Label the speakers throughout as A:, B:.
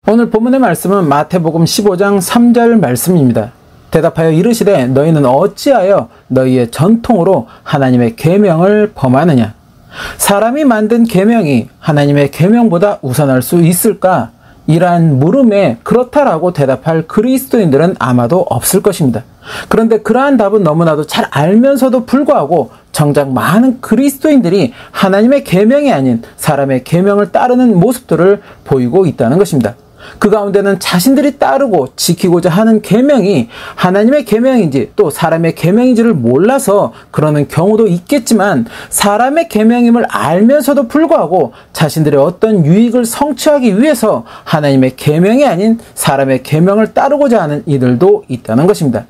A: 오늘 본문의 말씀은 마태복음 15장 3절 말씀입니다. 대답하여 이르시되 너희는 어찌하여 너희의 전통으로 하나님의 계명을 범하느냐? 사람이 만든 계명이 하나님의 계명보다 우선할 수 있을까? 이러한 물음에 그렇다라고 대답할 그리스도인들은 아마도 없을 것입니다. 그런데 그러한 답은 너무나도 잘 알면서도 불구하고 정작 많은 그리스도인들이 하나님의 계명이 아닌 사람의 계명을 따르는 모습들을 보이고 있다는 것입니다. 그 가운데는 자신들이 따르고 지키고자 하는 계명이 하나님의 계명인지 또 사람의 계명인지를 몰라서 그러는 경우도 있겠지만, 사람의 계명임을 알면서도 불구하고 자신들의 어떤 유익을 성취하기 위해서 하나님의 계명이 아닌 사람의 계명을 따르고자 하는 이들도 있다는 것입니다.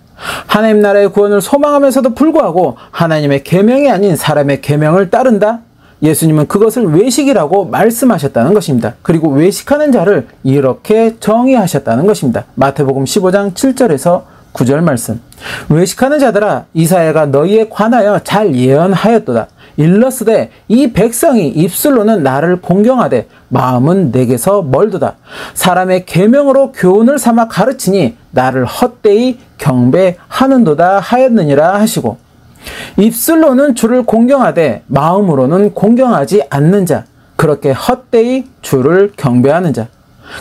A: 하나님 나라의 구원을 소망하면서도 불구하고 하나님의 계명이 아닌 사람의 계명을 따른다? 예수님은 그것을 외식이라고 말씀하셨다는 것입니다. 그리고 외식하는 자를 이렇게 정의하셨다는 것입니다. 마태복음 15장 7절에서 9절 말씀. 외식하는 자들아, 이사야가 너희에 관하여 잘 예언하였도다. 일러스되 이 백성이 입술로는 나를 공경하되 마음은 내게서 멀도다. 사람의 계명으로 교훈을 삼아 가르치니 나를 헛되이 경배하는도다 하였느니라 하시고, 입술로는 주를 공경하되 마음으로는 공경하지 않는 자, 그렇게 헛되이 주를 경배하는 자.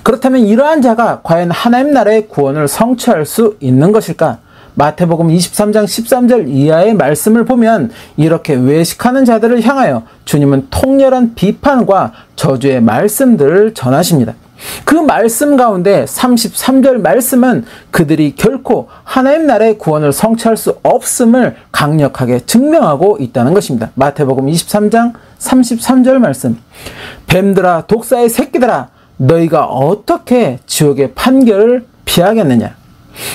A: 그렇다면 이러한 자가 과연 하나님 나라의 구원을 성취할 수 있는 것일까? 마태복음 23장 13절 이하의 말씀을 보면 이렇게 외식하는 자들을 향하여 주님은 통렬한 비판과 저주의 말씀들을 전하십니다. 그 말씀 가운데 33절 말씀은 그들이 결코 하나님 나라의 구원을 성취할 수 없음을 강력하게 증명하고 있다는 것입니다. 마태복음 23장 33절 말씀. 뱀들아, 독사의 새끼들아, 너희가 어떻게 지옥의 판결을 피하겠느냐?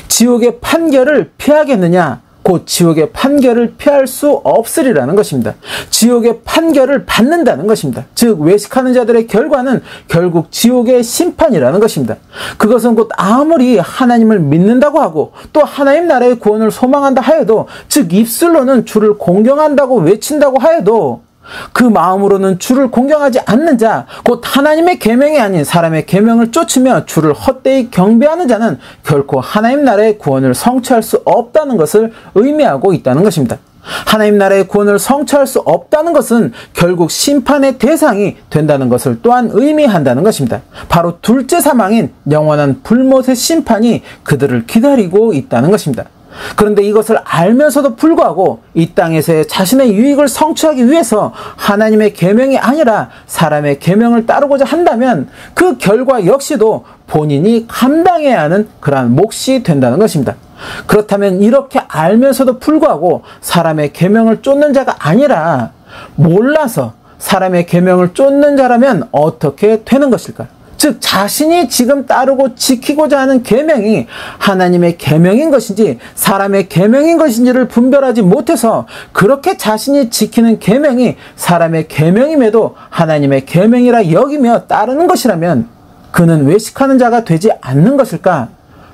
A: 지옥의 판결을 피하겠느냐? 곧 지옥의 판결을 피할 수 없으리라는 것입니다. 지옥의 판결을 받는다는 것입니다. 즉 외식하는 자들의 결과는 결국 지옥의 심판이라는 것입니다. 그것은 곧 아무리 하나님을 믿는다고 하고 또 하나님 나라의 구원을 소망한다 하여도, 즉 입술로는 주를 공경한다고 외친다고 하여도 그 마음으로는 주를 공경하지 않는 자, 곧 하나님의 계명이 아닌 사람의 계명을 쫓으며 주를 헛되이 경배하는 자는 결코 하나님 나라의 구원을 성취할 수 없다는 것을 의미하고 있다는 것입니다. 하나님 나라의 구원을 성취할 수 없다는 것은 결국 심판의 대상이 된다는 것을 또한 의미한다는 것입니다. 바로 둘째 사망인 영원한 불못의 심판이 그들을 기다리고 있다는 것입니다. 그런데 이것을 알면서도 불구하고 이 땅에서의 자신의 유익을 성취하기 위해서 하나님의 계명이 아니라 사람의 계명을 따르고자 한다면 그 결과 역시도 본인이 감당해야 하는 그러한 몫이 된다는 것입니다. 그렇다면 이렇게 알면서도 불구하고 사람의 계명을 쫓는 자가 아니라 몰라서 사람의 계명을 쫓는 자라면 어떻게 되는 것일까? 즉 자신이 지금 따르고 지키고자 하는 계명이 하나님의 계명인 것인지 사람의 계명인 것인지를 분별하지 못해서 그렇게 자신이 지키는 계명이 사람의 계명임에도 하나님의 계명이라 여기며 따르는 것이라면 그는 외식하는 자가 되지 않는 것일까?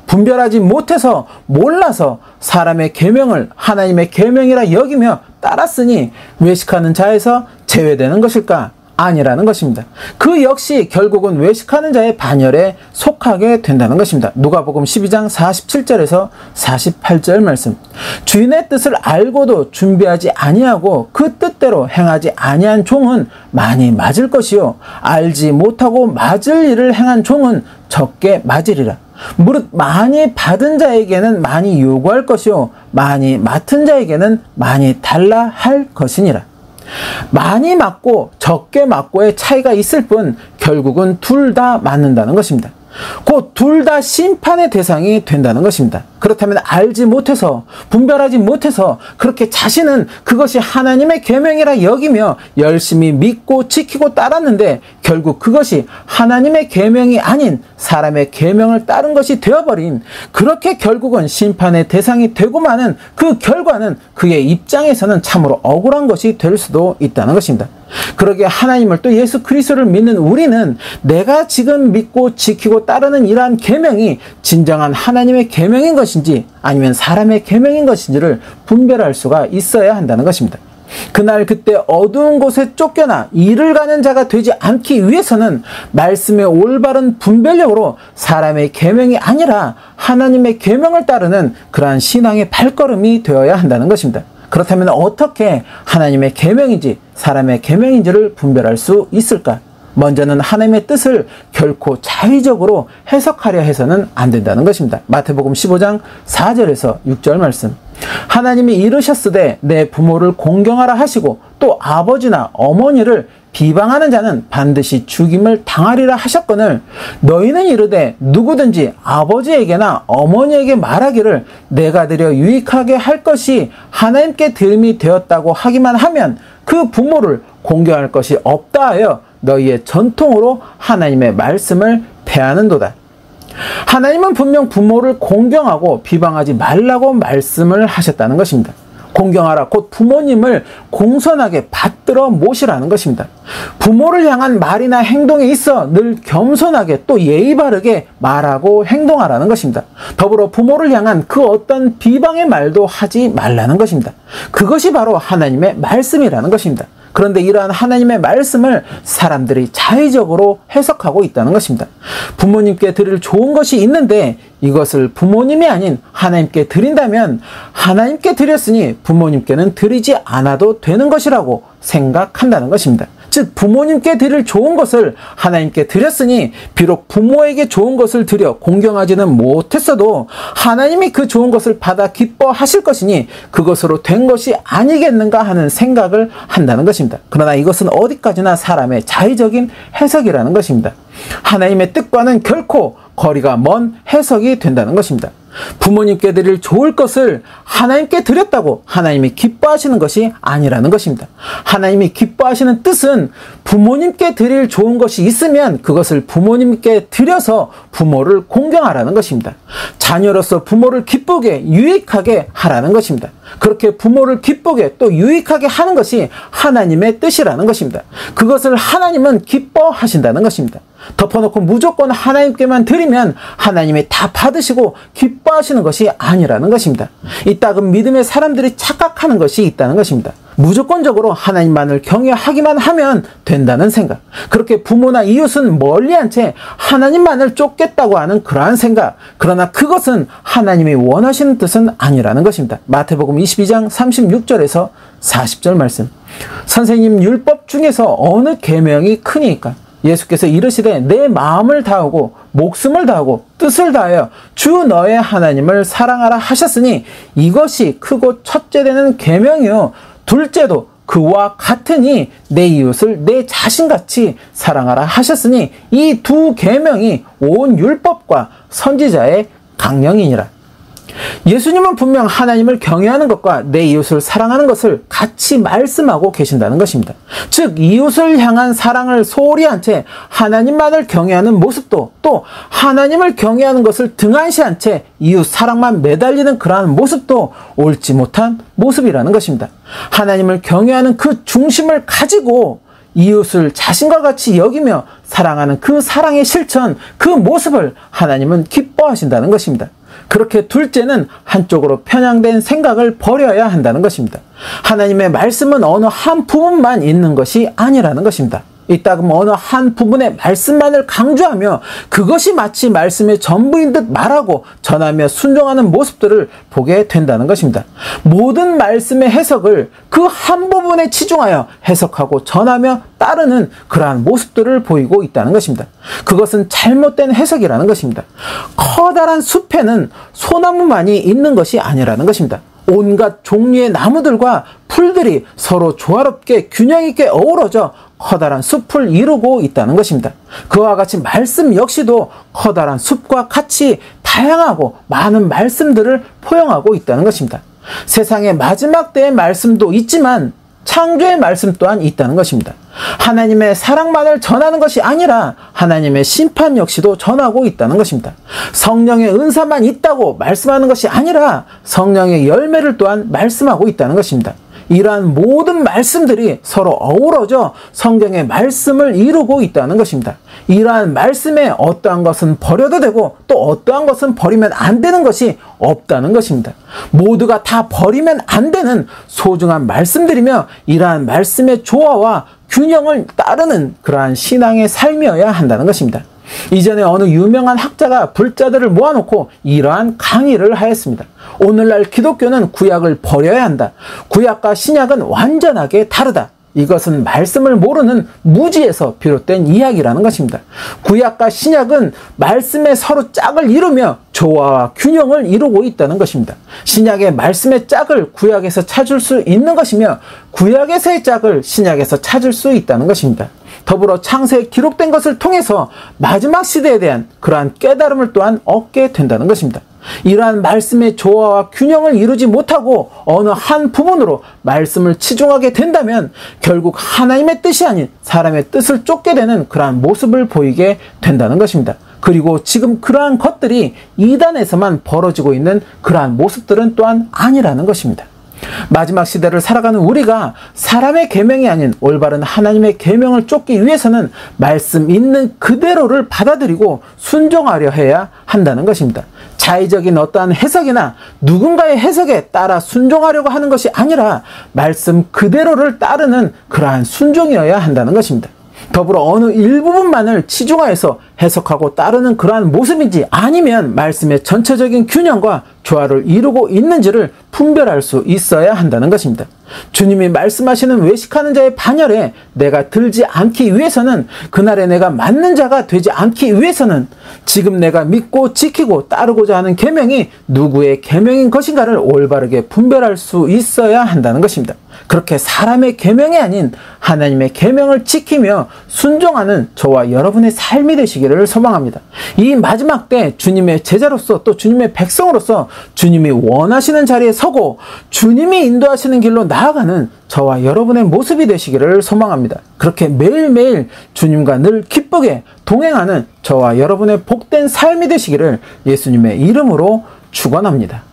A: 분별하지 못해서 몰라서 사람의 계명을 하나님의 계명이라 여기며 따랐으니 외식하는 자에서 제외되는 것일까? 아니라는 것입니다. 그 역시 결국은 외식하는 자의 반열에 속하게 된다는 것입니다. 누가복음 12장 47절에서 48절 말씀. 주인의 뜻을 알고도 준비하지 아니하고 그 뜻대로 행하지 아니한 종은 많이 맞을 것이요 알지 못하고 맞을 일을 행한 종은 적게 맞으리라. 무릇 많이 받은 자에게는 많이 요구할 것이요 많이 맡은 자에게는 많이 달라 할 것이니라. 많이 맞고 적게 맞고의 차이가 있을 뿐 결국은 둘 다 맞는다는 것입니다. 곧 둘 다 심판의 대상이 된다는 것입니다. 그렇다면 알지 못해서 분별하지 못해서 그렇게 자신은 그것이 하나님의 계명이라 여기며 열심히 믿고 지키고 따랐는데 결국 그것이 하나님의 계명이 아닌 사람의 계명을 따른 것이 되어버린, 그렇게 결국은 심판의 대상이 되고 마는 그 결과는 그의 입장에서는 참으로 억울한 것이 될 수도 있다는 것입니다. 그러기에 하나님을 또 예수 그리스도를 믿는 우리는 내가 지금 믿고 지키고 따르는 이러한 계명이 진정한 하나님의 계명인 것인지 아니면 사람의 계명인 것인지를 분별할 수가 있어야 한다는 것입니다. 그날 그때 어두운 곳에 쫓겨나 일을 가는 자가 되지 않기 위해서는 말씀의 올바른 분별력으로 사람의 계명이 아니라 하나님의 계명을 따르는 그러한 신앙의 발걸음이 되어야 한다는 것입니다. 그렇다면 어떻게 하나님의 계명인지 사람의 계명인지를 분별할 수 있을까? 먼저는 하나님의 뜻을 결코 자의적으로 해석하려 해서는 안 된다는 것입니다. 마태복음 15장 4절에서 6절 말씀. 하나님이 이르셨으되 내 부모를 공경하라 하시고 또 아버지나 어머니를 비방하는 자는 반드시 죽임을 당하리라 하셨거늘 너희는 이르되 누구든지 아버지에게나 어머니에게 말하기를 내가 드려 유익하게 할 것이 하나님께 드림이 되었다고 하기만 하면 그 부모를 공경할 것이 없다 하여 너희의 전통으로 하나님의 말씀을 폐하는도다. 하나님은 분명 부모를 공경하고 비방하지 말라고 말씀을 하셨다는 것입니다. 공경하라 곧 부모님을 공손하게 받들어 모시라는 것입니다. 부모를 향한 말이나 행동에 있어 늘 겸손하게 또 예의 바르게 말하고 행동하라는 것입니다. 더불어 부모를 향한 그 어떤 비방의 말도 하지 말라는 것입니다. 그것이 바로 하나님의 말씀이라는 것입니다. 그런데 이러한 하나님의 말씀을 사람들이 자의적으로 해석하고 있다는 것입니다. 부모님께 드릴 좋은 것이 있는데 이것을 부모님이 아닌 하나님께 드린다면 하나님께 드렸으니 부모님께는 드리지 않아도 되는 것이라고 생각한다는 것입니다. 즉 부모님께 드릴 좋은 것을 하나님께 드렸으니 비록 부모에게 좋은 것을 드려 공경하지는 못했어도 하나님이 그 좋은 것을 받아 기뻐하실 것이니 그것으로 된 것이 아니겠는가 하는 생각을 한다는 것입니다. 그러나 이것은 어디까지나 사람의 자의적인 해석이라는 것입니다. 하나님의 뜻과는 결코 거리가 먼 해석이 된다는 것입니다. 부모님께 드릴 좋을 것을 하나님께 드렸다고 하나님이 기뻐하시는 것이 아니라는 것입니다. 하나님이 기뻐하시는 뜻은 부모님께 드릴 좋은 것이 있으면 그것을 부모님께 드려서 부모를 공경하라는 것입니다. 자녀로서 부모를 기쁘게 유익하게 하라는 것입니다. 그렇게 부모를 기쁘게 또 유익하게 하는 것이 하나님의 뜻이라는 것입니다. 그것을 하나님은 기뻐하신다는 것입니다. 덮어놓고 무조건 하나님께만 드리면 하나님이 다 받으시고 기뻐하시는 것이 아니라는 것입니다. 이따금 믿음의 사람들이 착각하는 것이 있다는 것입니다. 무조건적으로 하나님만을 경외하기만 하면 된다는 생각, 그렇게 부모나 이웃은 멀리한 채 하나님만을 쫓겠다고 하는 그러한 생각, 그러나 그것은 하나님이 원하시는 뜻은 아니라는 것입니다. 마태복음 22장 36절에서 40절 말씀. 선생님 율법 중에서 어느 계명이 크니까? 예수께서 이르시되 내 마음을 다하고 목숨을 다하고 뜻을 다하여 주 너의 하나님을 사랑하라 하셨으니 이것이 크고 첫째 되는 계명이요 둘째도 그와 같으니 내 이웃을 내 자신같이 사랑하라 하셨으니 이 두 계명이 온 율법과 선지자의 강령이니라. 예수님은 분명 하나님을 경외하는 것과 내 이웃을 사랑하는 것을 같이 말씀하고 계신다는 것입니다. 즉 이웃을 향한 사랑을 소홀히 한 채 하나님만을 경외하는 모습도 또 하나님을 경외하는 것을 등한시한 채 이웃 사랑만 매달리는 그러한 모습도 옳지 못한 모습이라는 것입니다. 하나님을 경외하는 그 중심을 가지고 이웃을 자신과 같이 여기며 사랑하는 그 사랑의 실천, 그 모습을 하나님은 기뻐하신다는 것입니다. 그렇게 둘째는 한쪽으로 편향된 생각을 버려야 한다는 것입니다. 하나님의 말씀은 어느 한 부분만 있는 것이 아니라는 것입니다. 이따금 어느 한 부분의 말씀만을 강조하며 그것이 마치 말씀의 전부인 듯 말하고 전하며 순종하는 모습들을 보게 된다는 것입니다. 모든 말씀의 해석을 그 한 부분에 치중하여 해석하고 전하며 따르는 그러한 모습들을 보이고 있다는 것입니다. 그것은 잘못된 해석이라는 것입니다. 커다란 숲에는 소나무만이 있는 것이 아니라는 것입니다. 온갖 종류의 나무들과 풀들이 서로 조화롭게 균형 있게 어우러져 커다란 숲을 이루고 있다는 것입니다. 그와 같이 말씀 역시도 커다란 숲과 같이 다양하고 많은 말씀들을 포용하고 있다는 것입니다. 세상의 마지막 때의 말씀도 있지만 창조의 말씀 또한 있다는 것입니다. 하나님의 사랑만을 전하는 것이 아니라 하나님의 심판 역시도 전하고 있다는 것입니다. 성령의 은사만 있다고 말씀하는 것이 아니라 성령의 열매를 또한 말씀하고 있다는 것입니다. 이러한 모든 말씀들이 서로 어우러져 성경의 말씀을 이루고 있다는 것입니다. 이러한 말씀에 어떠한 것은 버려도 되고 또 어떠한 것은 버리면 안 되는 것이 없다는 것입니다. 모두가 다 버리면 안 되는 소중한 말씀들이며 이러한 말씀의 조화와 균형을 따르는 그러한 신앙의 삶이어야 한다는 것입니다. 이전에 어느 유명한 학자가 불자들을 모아놓고 이러한 강의를 하였습니다. 오늘날 기독교는 구약을 버려야 한다. 구약과 신약은 완전하게 다르다. 이것은 말씀을 모르는 무지에서 비롯된 이야기라는 것입니다. 구약과 신약은 말씀에 서로 짝을 이루며 조화와 균형을 이루고 있다는 것입니다. 신약의 말씀의 짝을 구약에서 찾을 수 있는 것이며 구약에서의 짝을 신약에서 찾을 수 있다는 것입니다. 더불어 창세에 기록된 것을 통해서 마지막 시대에 대한 그러한 깨달음을 또한 얻게 된다는 것입니다. 이러한 말씀의 조화와 균형을 이루지 못하고 어느 한 부분으로 말씀을 치중하게 된다면 결국 하나님의 뜻이 아닌 사람의 뜻을 쫓게 되는 그러한 모습을 보이게 된다는 것입니다. 그리고 지금 그러한 것들이 이단에서만 벌어지고 있는 그러한 모습들은 또한 아니라는 것입니다. 마지막 시대를 살아가는 우리가 사람의 계명이 아닌 올바른 하나님의 계명을 쫓기 위해서는 말씀 있는 그대로를 받아들이고 순종하려 해야 한다는 것입니다. 자의적인 어떠한 해석이나 누군가의 해석에 따라 순종하려고 하는 것이 아니라 말씀 그대로를 따르는 그러한 순종이어야 한다는 것입니다. 더불어 어느 일부분만을 치중하여서 해석하고 따르는 그러한 모습인지 아니면 말씀의 전체적인 균형과 조화를 이루고 있는지를 분별할 수 있어야 한다는 것입니다. 주님이 말씀하시는 외식하는 자의 반열에 내가 들지 않기 위해서는, 그날에 내가 맞는 자가 되지 않기 위해서는 지금 내가 믿고 지키고 따르고자 하는 계명이 누구의 계명인 것인가를 올바르게 분별할 수 있어야 한다는 것입니다. 그렇게 사람의 계명이 아닌 하나님의 계명을 지키며 순종하는 저와 여러분의 삶이 되시기를 소망합니다. 이 마지막 때 주님의 제자로서 또 주님의 백성으로서 주님이 원하시는 자리에 서고 주님이 인도하시는 길로 나아가는 저와 여러분의 모습이 되시기를 소망합니다. 그렇게 매일매일 주님과 늘 기쁘게 동행하는 저와 여러분의 복된 삶이 되시기를 예수님의 이름으로 축원합니다.